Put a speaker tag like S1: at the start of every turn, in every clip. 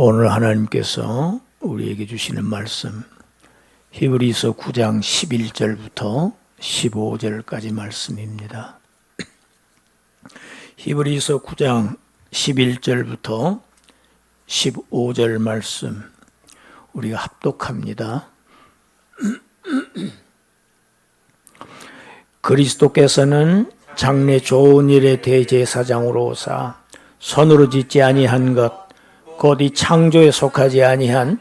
S1: 오늘 하나님께서 우리에게 주시는 말씀 히브리서 9장 11절부터 15절까지 말씀입니다. 히브리서 9장 11절부터 15절 말씀 우리가 합독합니다. 그리스도께서는 장래 좋은 일의 대제사장으로 오사 손으로 짓지 아니한 것 곧 이 창조에 속하지 아니한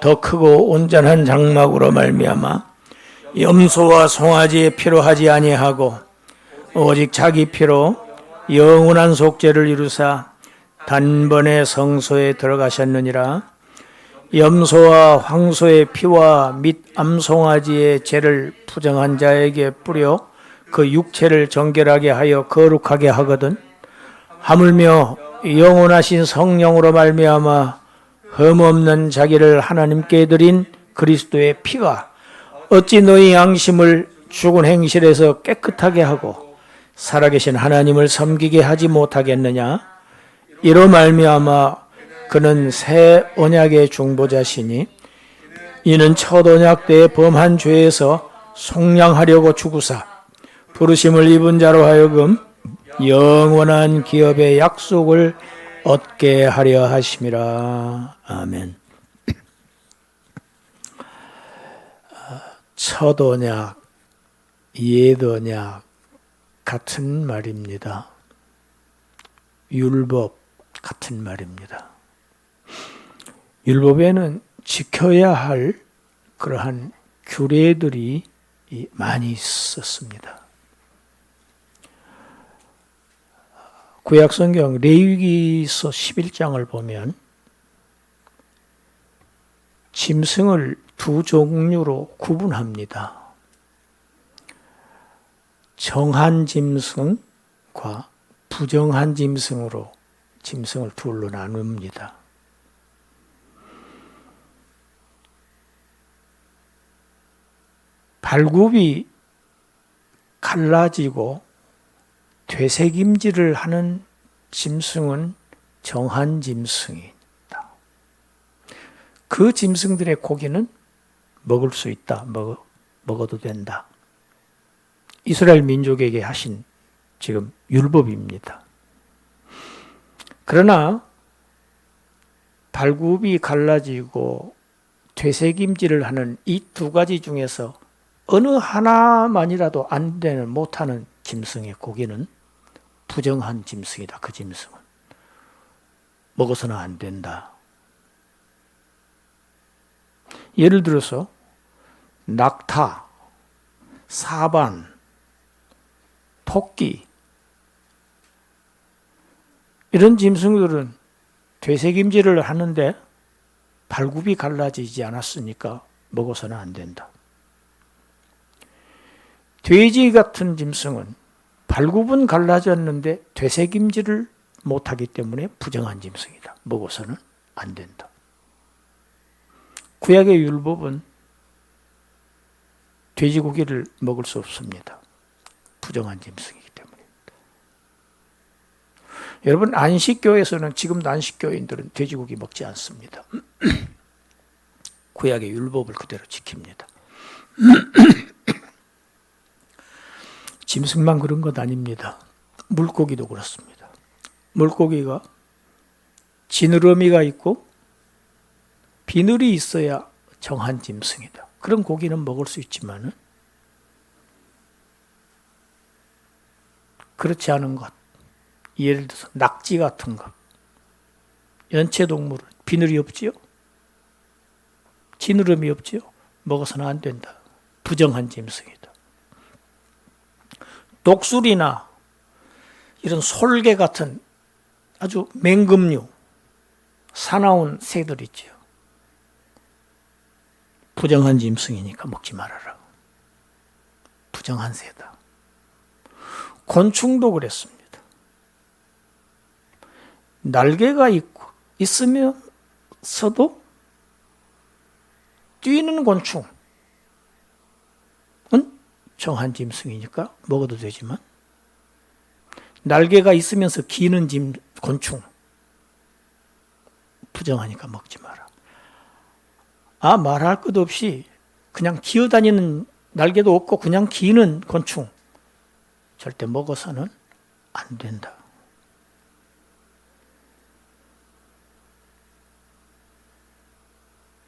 S1: 더 크고 온전한 장막으로 말미암아 염소와 송아지의 피로 하지 아니하고 오직 자기 피로 영원한 속죄를 이루사 단번에 성소에 들어가셨느니라. 염소와 황소의 피와 및 암송아지의 죄를 부정한 자에게 뿌려 그 육체를 정결하게 하여 거룩하게 하거든 하물며 영원하신 성령으로 말미암아 흠없는 자기를 하나님께 드린 그리스도의 피가 어찌 너희 양심을 죽은 행실에서 깨끗하게 하고 살아계신 하나님을 섬기게 하지 못하겠느냐. 이로 말미암아 그는 새 언약의 중보자시니 이는 첫 언약 때 범한 죄에서 속량하려고 죽으사 부르심을 입은 자로 하여금 영원한 기업의 약속을 얻게 하려 하심이라. 아멘. 첫 언약, 옛 언약 같은 말입니다. 율법 같은 말입니다. 율법에는 지켜야 할 그러한 규례들이 많이 있었습니다. 구약성경 레위기서 11장을 보면 짐승을 두 종류로 구분합니다. 정한 짐승과 부정한 짐승으로 짐승을 둘로 나눕니다. 발굽이 갈라지고 되새김질을 하는 짐승은 정한 짐승이다. 그 짐승들의 고기는 먹을 수 있다. 먹어도 된다. 이스라엘 민족에게 하신 지금 율법입니다. 그러나 발굽이 갈라지고 되새김질을 하는 이 두 가지 중에서 어느 하나만이라도 안 되는 못하는 짐승의 고기는 부정한 짐승이다. 그 짐승은 먹어서는 안 된다. 예를 들어서 낙타, 사반, 토끼 이런 짐승들은 되새김질을 하는데 발굽이 갈라지지 않았으니까 먹어서는 안 된다. 돼지 같은 짐승은 발굽은 갈라졌는데 되새김질을 못하기 때문에 부정한 짐승이다. 먹어서는 안 된다. 구약의 율법은 돼지고기를 먹을 수 없습니다. 부정한 짐승이기 때문입니다. 여러분, 안식교에서는 지금도 안식교인들은 돼지고기 먹지 않습니다. 구약의 율법을 그대로 지킵니다. 짐승만 그런 것 아닙니다. 물고기도 그렇습니다. 물고기가 지느러미가 있고 비늘이 있어야 정한 짐승이다. 그런 고기는 먹을 수 있지만은 그렇지 않은 것, 예를 들어서 낙지 같은 것, 연체동물은 비늘이 없지요? 지느러미 없지요? 먹어서는 안 된다. 부정한 짐승이다. 독수리나 이런 솔개 같은 아주 맹금류, 사나운 새들 있지요. 부정한 짐승이니까 먹지 말아라. 부정한 새다. 곤충도 그랬습니다. 날개가 있으면서도 뛰는 곤충은 정한 짐승이니까 먹어도 되지만 날개가 있으면서 기는 곤충 부정하니까 먹지 마라. 말할 것 없이 그냥 기어다니는, 날개도 없고 그냥 기는 곤충 절대 먹어서는 안 된다.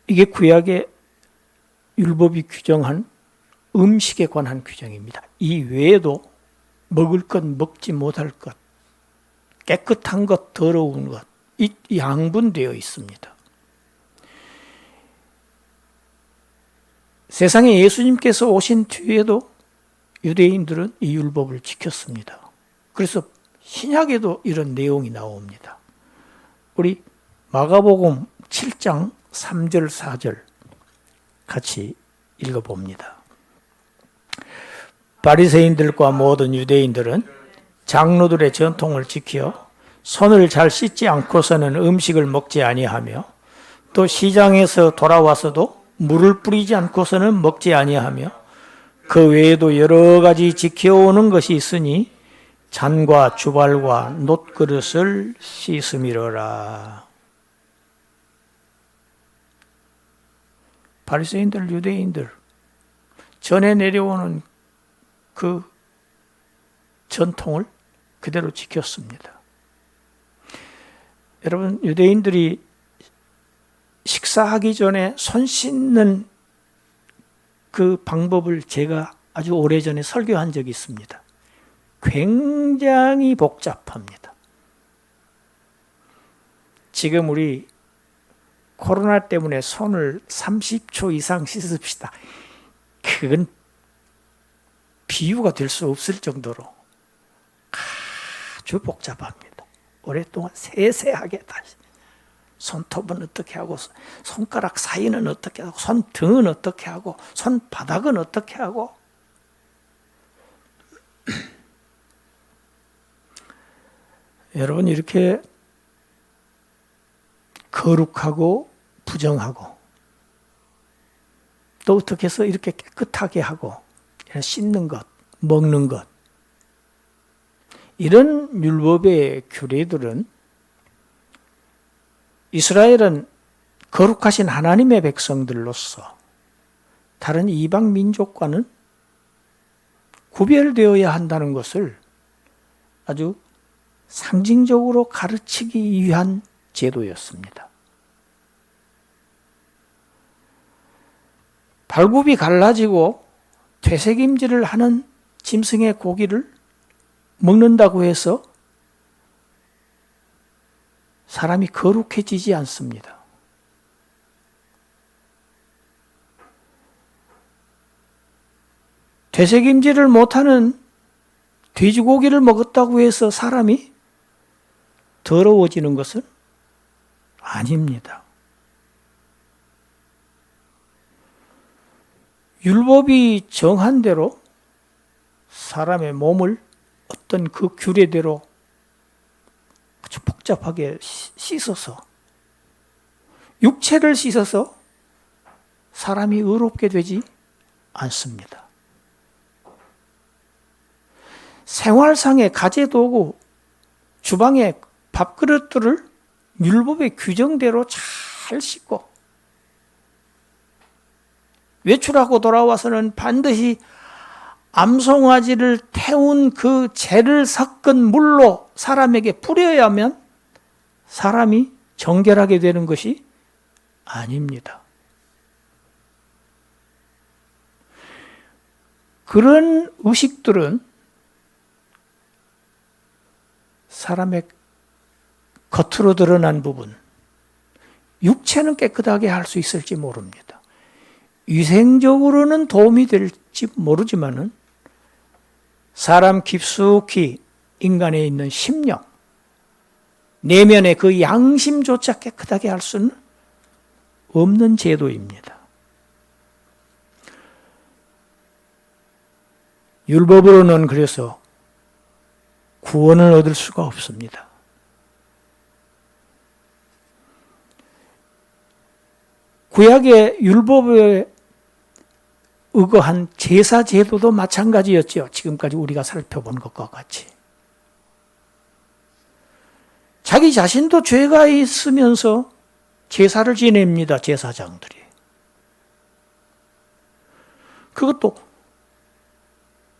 S1: 이게 구약의 율법이 규정한 음식에 관한 규정입니다. 이 외에도 먹을 것, 먹지 못할 것, 깨끗한 것, 더러운 것, 이 양분되어 있습니다. 세상에 예수님께서 오신 뒤에도 유대인들은 이 율법을 지켰습니다. 그래서 신약에도 이런 내용이 나옵니다. 우리 마가복음 7장 3절 4절 같이 읽어봅니다. 바리새인들과 모든 유대인들은 장로들의 전통을 지켜 손을 잘 씻지 않고서는 음식을 먹지 아니하며 또 시장에서 돌아와서도 물을 뿌리지 않고서는 먹지 아니하며 그 외에도 여러 가지 지켜오는 것이 있으니 잔과 주발과 놋그릇을 씻음이로라. 바리새인들, 유대인들 전에 내려오는 그 전통을 그대로 지켰습니다. 여러분, 유대인들이 식사하기 전에 손 씻는 그 방법을 제가 아주 오래전에 설교한 적이 있습니다. 굉장히 복잡합니다. 지금 우리 코로나 때문에 손을 30초 이상 씻읍시다. 그건 비유가 될 수 없을 정도로 아주 복잡합니다. 오랫동안 세세하게 다시 손톱은 어떻게 하고, 손가락 사이는 어떻게 하고, 손등은 어떻게 하고, 손바닥은 어떻게 하고. 여러분, 이렇게 거룩하고 부정하고 또 어떻게 해서 이렇게 깨끗하게 하고 씻는 것, 먹는 것, 이런 율법의 규례들은 이스라엘은 거룩하신 하나님의 백성들로서 다른 이방 민족과는 구별되어야 한다는 것을 아주 상징적으로 가르치기 위한 제도였습니다. 발굽이 갈라지고 되새김질을 하는 짐승의 고기를 먹는다고 해서 사람이 거룩해지지 않습니다. 되새김질을 못하는 돼지고기를 먹었다고 해서 사람이 더러워지는 것은 아닙니다. 율법이 정한 대로 사람의 몸을 어떤 그 규례대로 아주 복잡하게 씻어서, 육체를 씻어서 사람이 의롭게 되지 않습니다. 생활상의 가재도구, 주방의 밥그릇들을 율법의 규정대로 잘 씻고 외출하고 돌아와서는 반드시 암송아지를 태운 그 재를 섞은 물로 사람에게 뿌려야만 사람이 정결하게 되는 것이 아닙니다. 그런 의식들은 사람의 겉으로 드러난 부분, 육체는 깨끗하게 할 수 있을지 모릅니다. 위생적으로는 도움이 될지 모르지만은 사람 깊숙이 인간에 있는 심령, 내면의 그 양심조차 깨끗하게 할 수는 없는 제도입니다. 율법으로는 그래서 구원을 얻을 수가 없습니다. 구약의 율법에 의거한 제사 제도도 마찬가지였죠. 지금까지 우리가 살펴본 것과 같이. 자기 자신도 죄가 있으면서 제사를 지냅니다. 제사장들이. 그것도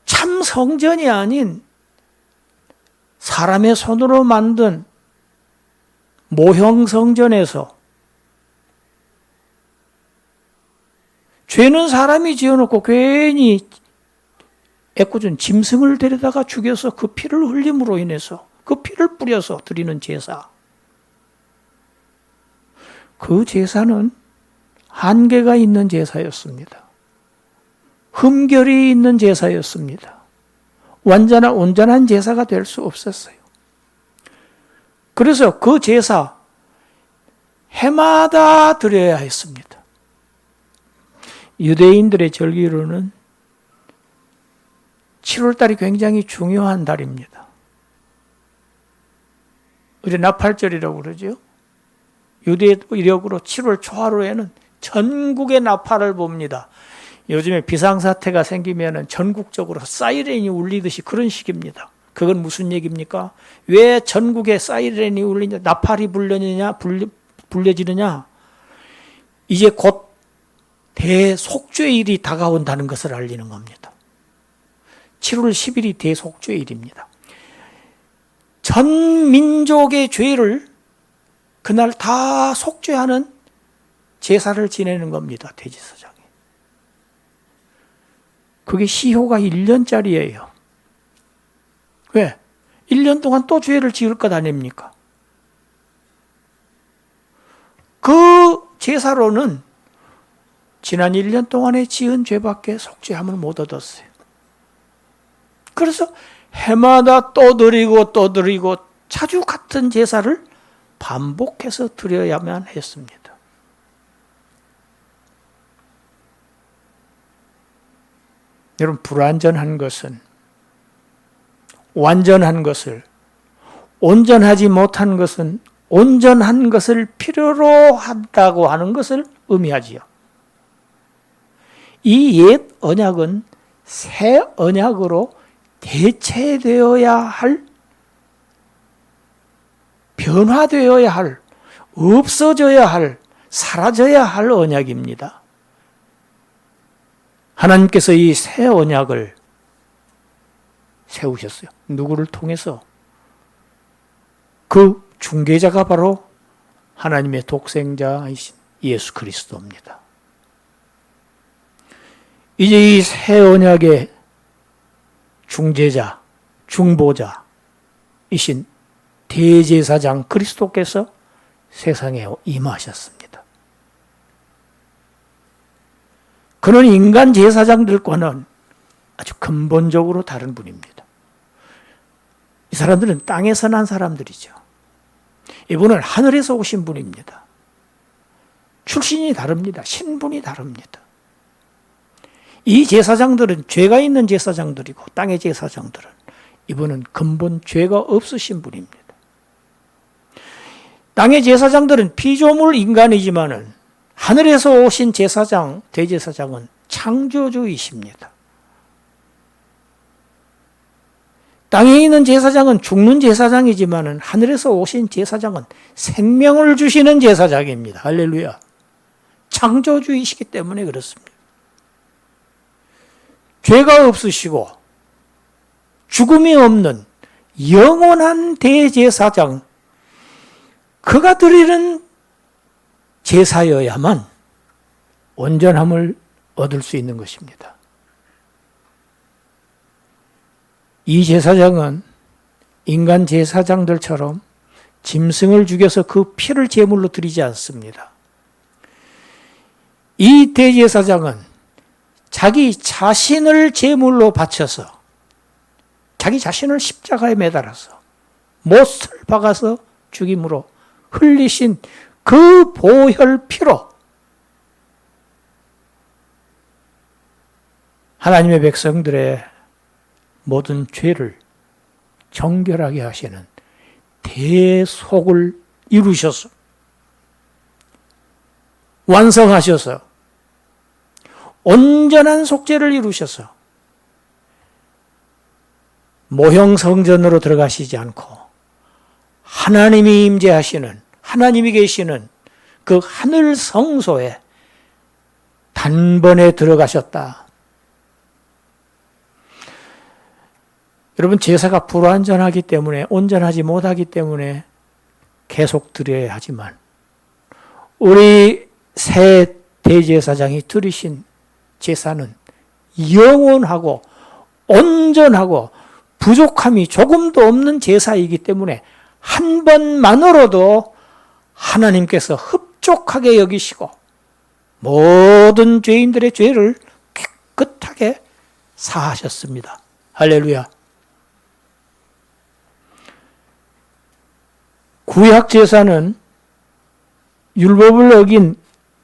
S1: 참 성전이 아닌 사람의 손으로 만든 모형 성전에서 죄는 사람이 지어놓고 괜히 애꿎은 짐승을 데려다가 죽여서 그 피를 흘림으로 인해서 그 피를 뿌려서 드리는 제사. 그 제사는 한계가 있는 제사였습니다. 흠결이 있는 제사였습니다. 온전한 제사가 될 수 없었어요. 그래서 그 제사 해마다 드려야 했습니다. 유대인들의 절기로는 7월달이 굉장히 중요한 달입니다. 우리 나팔절이라고 그러죠. 유대 이력으로 7월 초하루에는 전국의 나팔을 봅니다. 요즘에 비상사태가 생기면 전국적으로 사이렌이 울리듯이 그런 식입니다. 그건 무슨 얘기입니까? 왜 전국에 사이렌이 울리냐, 나팔이 불려지느냐? 이제 곧 대속죄일이 다가온다는 것을 알리는 겁니다. 7월 10일이 대속죄일입니다. 전 민족의 죄를 그날 다 속죄하는 제사를 지내는 겁니다. 대제사장이. 그게 시효가 1년짜리예요. 왜? 1년 동안 또 죄를 지을 것 아닙니까? 그 제사로는 지난 1년 동안에 지은 죄밖에 속죄함을 못 얻었어요. 그래서 해마다 또 드리고 또 드리고 자주 같은 제사를 반복해서 드려야만 했습니다. 여러분, 불완전한 것은 완전한 것을, 온전하지 못한 것은 온전한 것을 필요로 한다고 하는 것을 의미하지요. 이 옛 언약은 새 언약으로 대체되어야 할, 변화되어야 할, 없어져야 할, 사라져야 할 언약입니다. 하나님께서 이 새 언약을 세우셨어요. 누구를 통해서? 그 중개자가 바로 하나님의 독생자이신 예수 그리스도입니다. 이제 이 새 언약의 중재자, 중보자이신 대제사장 그리스도께서 세상에 임하셨습니다. 그는 인간 제사장들과는 아주 근본적으로 다른 분입니다. 이 사람들은 땅에서 난 사람들이죠. 이분은 하늘에서 오신 분입니다. 출신이 다릅니다. 신분이 다릅니다. 이 제사장들은 죄가 있는 제사장들이고 땅의 제사장들은 이분은 근본 죄가 없으신 분입니다. 땅의 제사장들은 피조물 인간이지만은 하늘에서 오신 제사장, 대제사장은 창조주이십니다. 땅에 있는 제사장은 죽는 제사장이지만은 하늘에서 오신 제사장은 생명을 주시는 제사장입니다. 할렐루야. 창조주이시기 때문에 그렇습니다. 죄가 없으시고 죽음이 없는 영원한 대제사장, 그가 드리는 제사여야만 온전함을 얻을 수 있는 것입니다. 이 제사장은 인간 제사장들처럼 짐승을 죽여서 그 피를 제물로 드리지 않습니다. 이 대제사장은 자기 자신을 제물로 바쳐서 자기 자신을 십자가에 매달아서 못을 박아서 죽임으로 흘리신 그 보혈 피로 하나님의 백성들의 모든 죄를 정결하게 하시는 대속을 이루셔서 완성하셔서 온전한 속죄를 이루셔서 모형 성전으로 들어가시지 않고 하나님이 임재하시는, 하나님이 계시는 그 하늘 성소에 단번에 들어가셨다. 여러분, 제사가 불완전하기 때문에, 온전하지 못하기 때문에 계속 드려야 하지만 우리 새 대제사장이 드리신 제사는 영원하고 온전하고 부족함이 조금도 없는 제사이기 때문에 한 번만으로도 하나님께서 흡족하게 여기시고 모든 죄인들의 죄를 깨끗하게 사하셨습니다. 할렐루야. 구약 제사는 율법을 어긴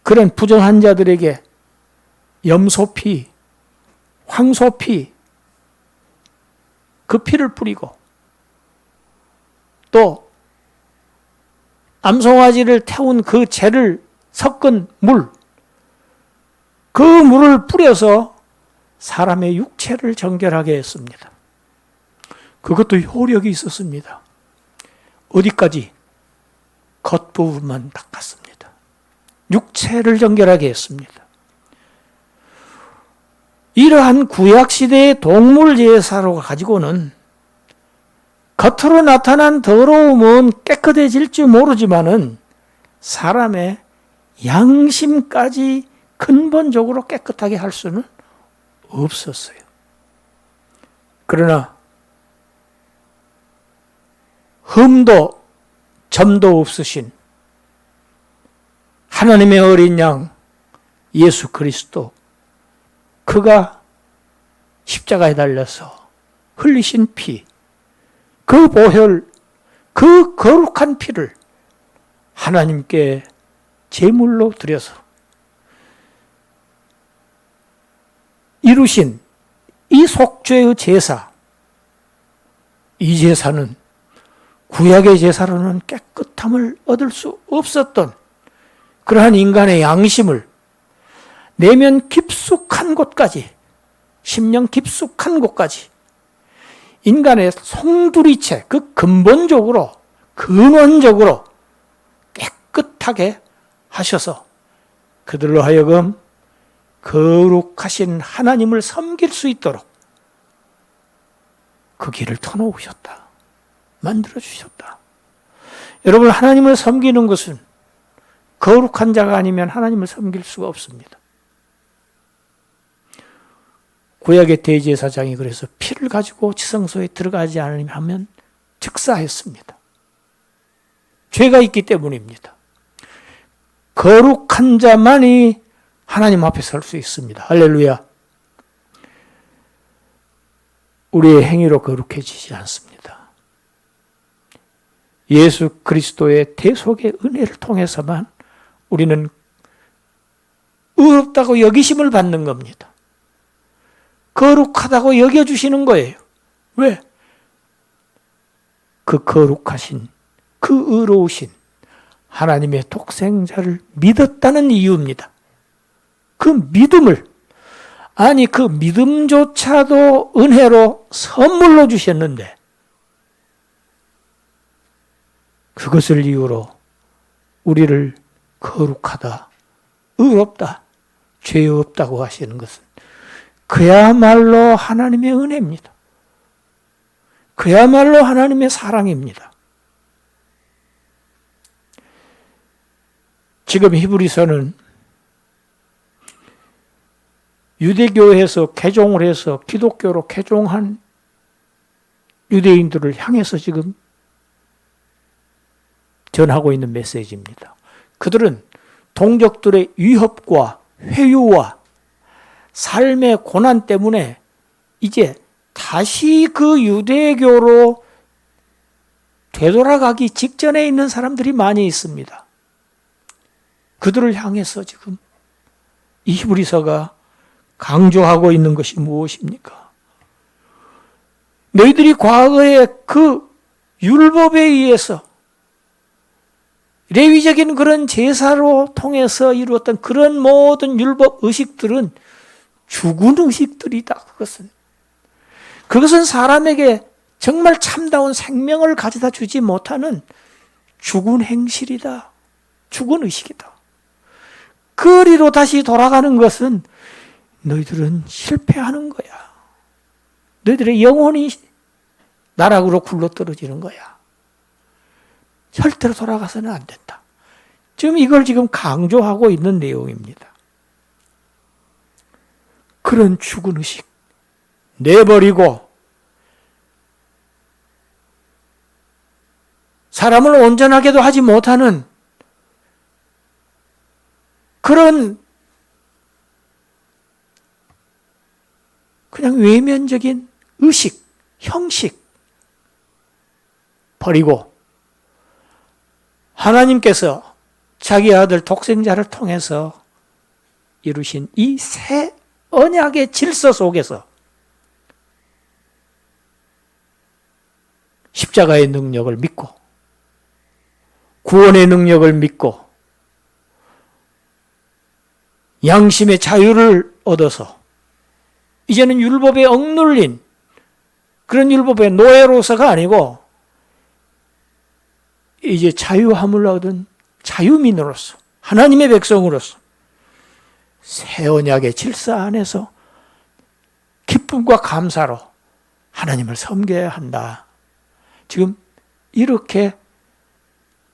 S1: 그런 부정한 자들에게 염소피, 황소피, 그 피를 뿌리고 또 암송아지를 태운 그 재를 섞은 물, 그 물을 뿌려서 사람의 육체를 정결하게 했습니다. 그것도 효력이 있었습니다. 어디까지? 겉부분만 닦았습니다. 육체를 정결하게 했습니다. 이러한 구약시대의 동물 제사로 가지고는 겉으로 나타난 더러움은 깨끗해질지 모르지만은 사람의 양심까지 근본적으로 깨끗하게 할 수는 없었어요. 그러나 흠도 점도 없으신 하나님의 어린 양 예수 그리스도, 그가 십자가에 달려서 흘리신 피, 그 보혈, 그 거룩한 피를 하나님께 제물로 드려서 이루신 이 속죄의 제사, 이 제사는 구약의 제사로는 깨끗함을 얻을 수 없었던 그러한 인간의 양심을 내면 깊숙한 곳까지, 심령 깊숙한 곳까지 인간의 송두리째, 그 근본적으로, 근원적으로 깨끗하게 하셔서 그들로 하여금 거룩하신 하나님을 섬길 수 있도록 그 길을 터놓으셨다. 만들어주셨다. 여러분, 하나님을 섬기는 것은 거룩한 자가 아니면 하나님을 섬길 수가 없습니다. 구약의 대제사장이 그래서 피를 가지고 지성소에 들어가지 않으면 하면 즉사했습니다. 죄가 있기 때문입니다. 거룩한 자만이 하나님 앞에 설 수 있습니다. 할렐루야. 우리의 행위로 거룩해지지 않습니다. 예수 그리스도의 대속의 은혜를 통해서만 우리는 의롭다고 여기심을 받는 겁니다. 거룩하다고 여겨주시는 거예요. 왜? 그 거룩하신, 그 의로우신 하나님의 독생자를 믿었다는 이유입니다. 그 믿음을, 아니 그 믿음조차도 은혜로 선물로 주셨는데 그것을 이유로 우리를 거룩하다, 의롭다, 죄 없다고 하시는 것은 그야말로 하나님의 은혜입니다. 그야말로 하나님의 사랑입니다. 지금 히브리서는 유대교에서 개종을 해서 기독교로 개종한 유대인들을 향해서 지금 전하고 있는 메시지입니다. 그들은 동족들의 위협과 회유와 삶의 고난 때문에 이제 다시 그 유대교로 되돌아가기 직전에 있는 사람들이 많이 있습니다. 그들을 향해서 지금 이 히브리서가 강조하고 있는 것이 무엇입니까? 너희들이 과거에 그 율법에 의해서 레위적인 그런 제사로 통해서 이루었던 그런 모든 율법 의식들은 죽은 의식들이다. 그것은 사람에게 정말 참다운 생명을 가져다 주지 못하는 죽은 행실이다. 죽은 의식이다. 거리로 다시 돌아가는 것은 너희들은 실패하는 거야. 너희들의 영혼이 나락으로 굴러떨어지는 거야. 절대로 돌아가서는 안 된다. 이걸 지금 강조하고 있는 내용입니다. 그런 죽은 의식 내버리고 사람을 온전하게도 하지 못하는 그런 그냥 외면적인 의식, 형식 버리고 하나님께서 자기 아들 독생자를 통해서 이루신 이 새 언약의 질서 속에서 십자가의 능력을 믿고 구원의 능력을 믿고 양심의 자유를 얻어서 이제는 율법에 억눌린 그런 율법의 노예로서가 아니고 이제 자유함을 얻은 자유민으로서 하나님의 백성으로서 새 언약의 질서 안에서 기쁨과 감사로 하나님을 섬겨야 한다. 지금 이렇게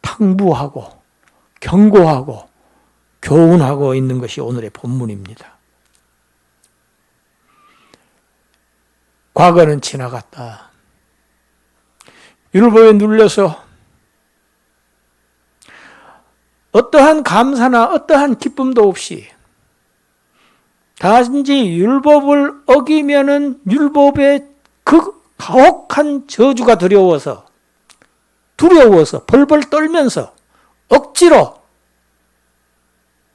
S1: 당부하고 경고하고 교훈하고 있는 것이 오늘의 본문입니다. 과거는 지나갔다. 율법에 눌려서 어떠한 감사나 어떠한 기쁨도 없이 단지 율법을 어기면은 율법의 그 가혹한 저주가 두려워서 벌벌 떨면서 억지로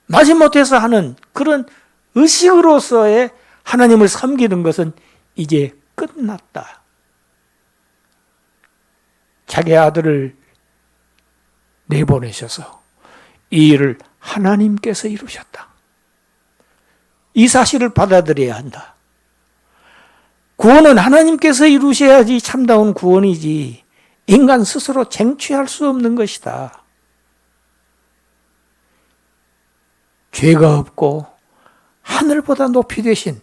S1: 마지못해서 하는 그런 의식으로서의 하나님을 섬기는 것은 이제 끝났다. 자기 아들을 내보내셔서 이 일을 하나님께서 이루셨다. 이 사실을 받아들여야 한다. 구원은 하나님께서 이루셔야지 참다운 구원이지 인간 스스로 쟁취할 수 없는 것이다. 죄가 없고 하늘보다 높이 되신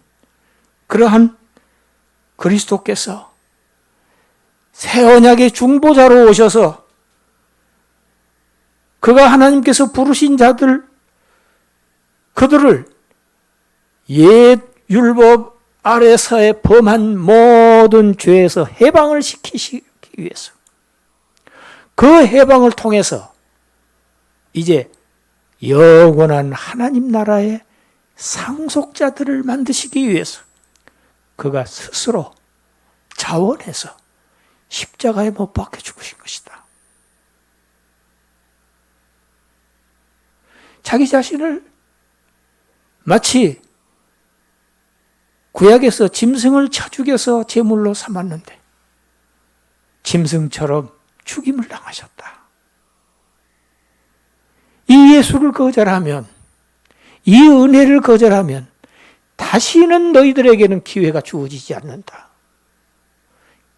S1: 그러한 그리스도께서 새 언약의 중보자로 오셔서 그가 하나님께서 부르신 자들 그들을 옛 율법 아래서의 범한 모든 죄에서 해방을 시키기 위해서 그 해방을 통해서 이제 영원한 하나님 나라의 상속자들을 만드시기 위해서 그가 스스로 자원해서 십자가에 못 박혀 죽으신 것이다. 자기 자신을 마치 구약에서 짐승을 쳐 죽여서 제물로 삼았는데 짐승처럼 죽임을 당하셨다. 이 예수를 거절하면, 이 은혜를 거절하면 다시는 너희들에게는 기회가 주어지지 않는다.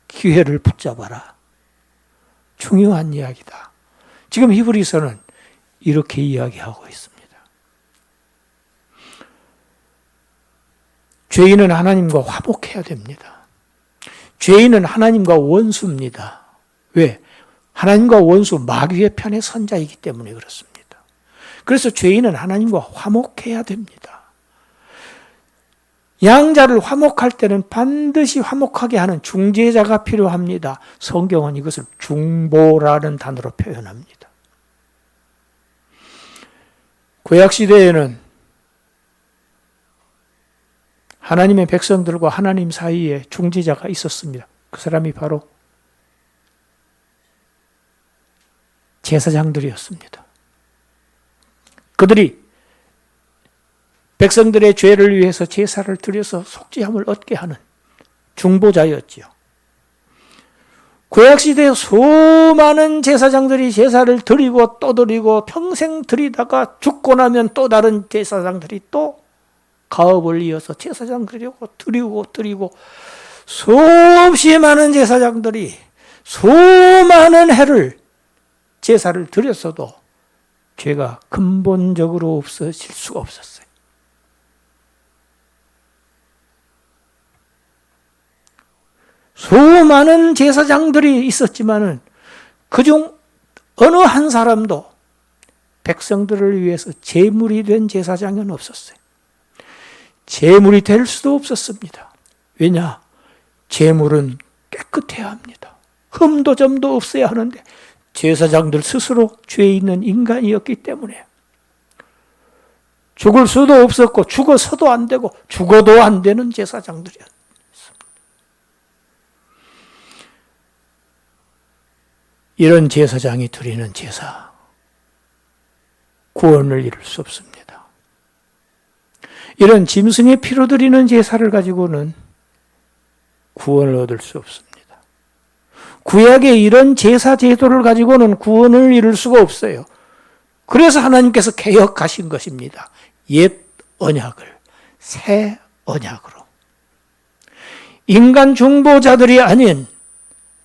S1: 기회를 붙잡아라. 중요한 이야기다. 지금 히브리서는 이렇게 이야기하고 있습니다. 죄인은 하나님과 화목해야 됩니다. 죄인은 하나님과 원수입니다. 왜? 하나님과 원수 마귀의 편에 선 자이기 때문에 그렇습니다. 그래서 죄인은 하나님과 화목해야 됩니다. 양자를 화목할 때는 반드시 화목하게 하는 중재자가 필요합니다. 성경은 이것을 중보라는 단어로 표현합니다. 구약시대에는 하나님의 백성들과 하나님 사이에 중재자가 있었습니다. 그 사람이 바로 제사장들이었습니다. 그들이 백성들의 죄를 위해서 제사를 드려서 속죄함을 얻게 하는 중보자였지요. 구약시대에 수많은 제사장들이 제사를 드리고 또 드리고 평생 드리다가 죽고 나면 또 다른 제사장들이 또 가업을 이어서 제사장 드리고 수없이 많은 제사장들이 수많은 해를 제사를 드렸어도 죄가 근본적으로 없어질 수가 없었어요. 수많은 제사장들이 있었지만은 그중 어느 한 사람도 백성들을 위해서 제물이 된 제사장은 없었어요. 제물이 될 수도 없었습니다. 왜냐? 제물은 깨끗해야 합니다. 흠도 점도 없어야 하는데 제사장들 스스로 죄 있는 인간이었기 때문에 죽을 수도 없었고 죽어서도 안 되고 죽어도 안 되는 제사장들이었습니다. 이런 제사장이 드리는 제사, 구원을 이룰 수 없습니다. 이런 짐승의 피로 드리는 제사를 가지고는 구원을 얻을 수 없습니다. 구약의 이런 제사 제도를 가지고는 구원을 이룰 수가 없어요. 그래서 하나님께서 개혁하신 것입니다. 옛 언약을 새 언약으로. 인간 중보자들이 아닌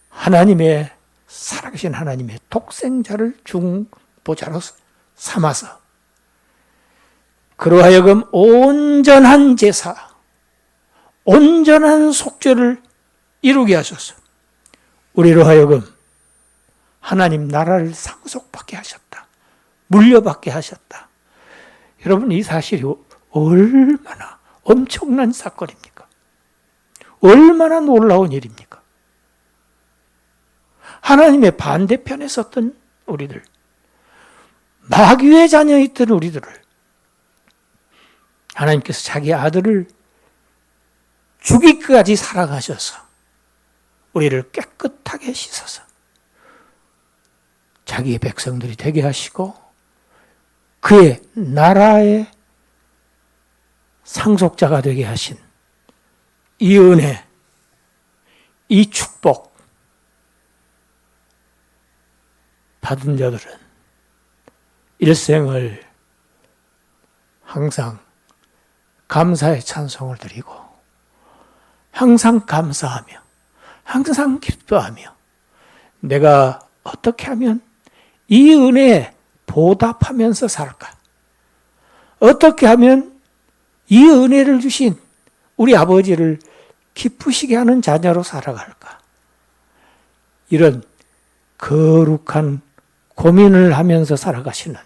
S1: 하나님의 살아계신 하나님의 독생자를 중보자로 삼아서 그로 하여금 온전한 제사, 온전한 속죄를 이루게 하셔서 우리로 하여금 하나님 나라를 상속받게 하셨다. 물려받게 하셨다. 여러분, 이 사실이 얼마나 엄청난 사건입니까? 얼마나 놀라운 일입니까? 하나님의 반대편에 섰던 우리들, 마귀의 자녀였던 우리들을 하나님께서 자기 아들을 죽이기까지 사랑하셔서 우리를 깨끗하게 씻어서 자기의 백성들이 되게 하시고 그의 나라의 상속자가 되게 하신 이 은혜, 이 축복 받은 자들은 일생을 항상 감사의 찬송을 드리고 항상 감사하며 항상 기뻐하며 내가 어떻게 하면 이 은혜에 보답하면서 살까? 어떻게 하면 이 은혜를 주신 우리 아버지를 기쁘시게 하는 자녀로 살아갈까? 이런 거룩한 고민을 하면서 살아가시는,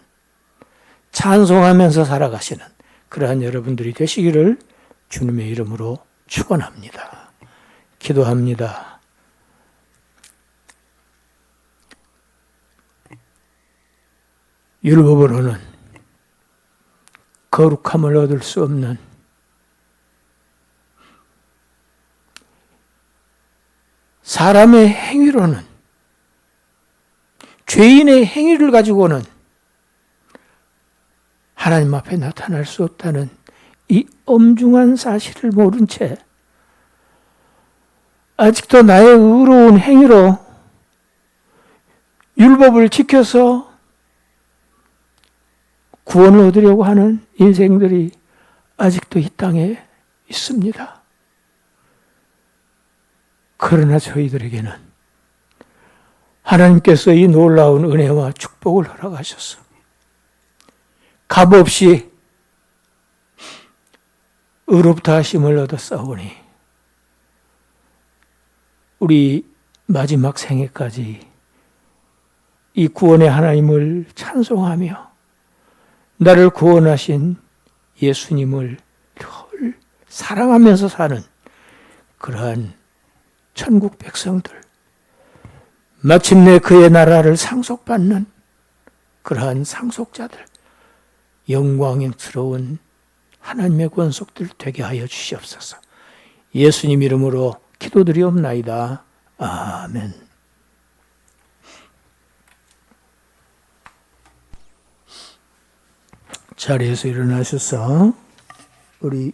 S1: 찬송하면서 살아가시는 그러한 여러분들이 되시기를 주님의 이름으로 축원합니다. 기도합니다. 율법으로는 거룩함을 얻을 수 없는 사람의 행위로는, 죄인의 행위를 가지고는 하나님 앞에 나타날 수 없다는 이 엄중한 사실을 모른 채 아직도 나의 의로운 행위로 율법을 지켜서 구원을 얻으려고 하는 인생들이 아직도 이 땅에 있습니다. 그러나 저희들에게는 하나님께서 이 놀라운 은혜와 축복을 허락하셔서 값없이 의롭다 하심을 얻었사오니 우리 마지막 생애까지 이 구원의 하나님을 찬송하며 나를 구원하신 예수님을 늘 사랑하면서 사는 그러한 천국 백성들, 마침내 그의 나라를 상속받는 그러한 상속자들, 영광스러운 하나님의 권속들 되게 하여 주시옵소서. 예수님 이름으로 기도드리옵나이다. 아멘. 자리에서 일어나셔서 우리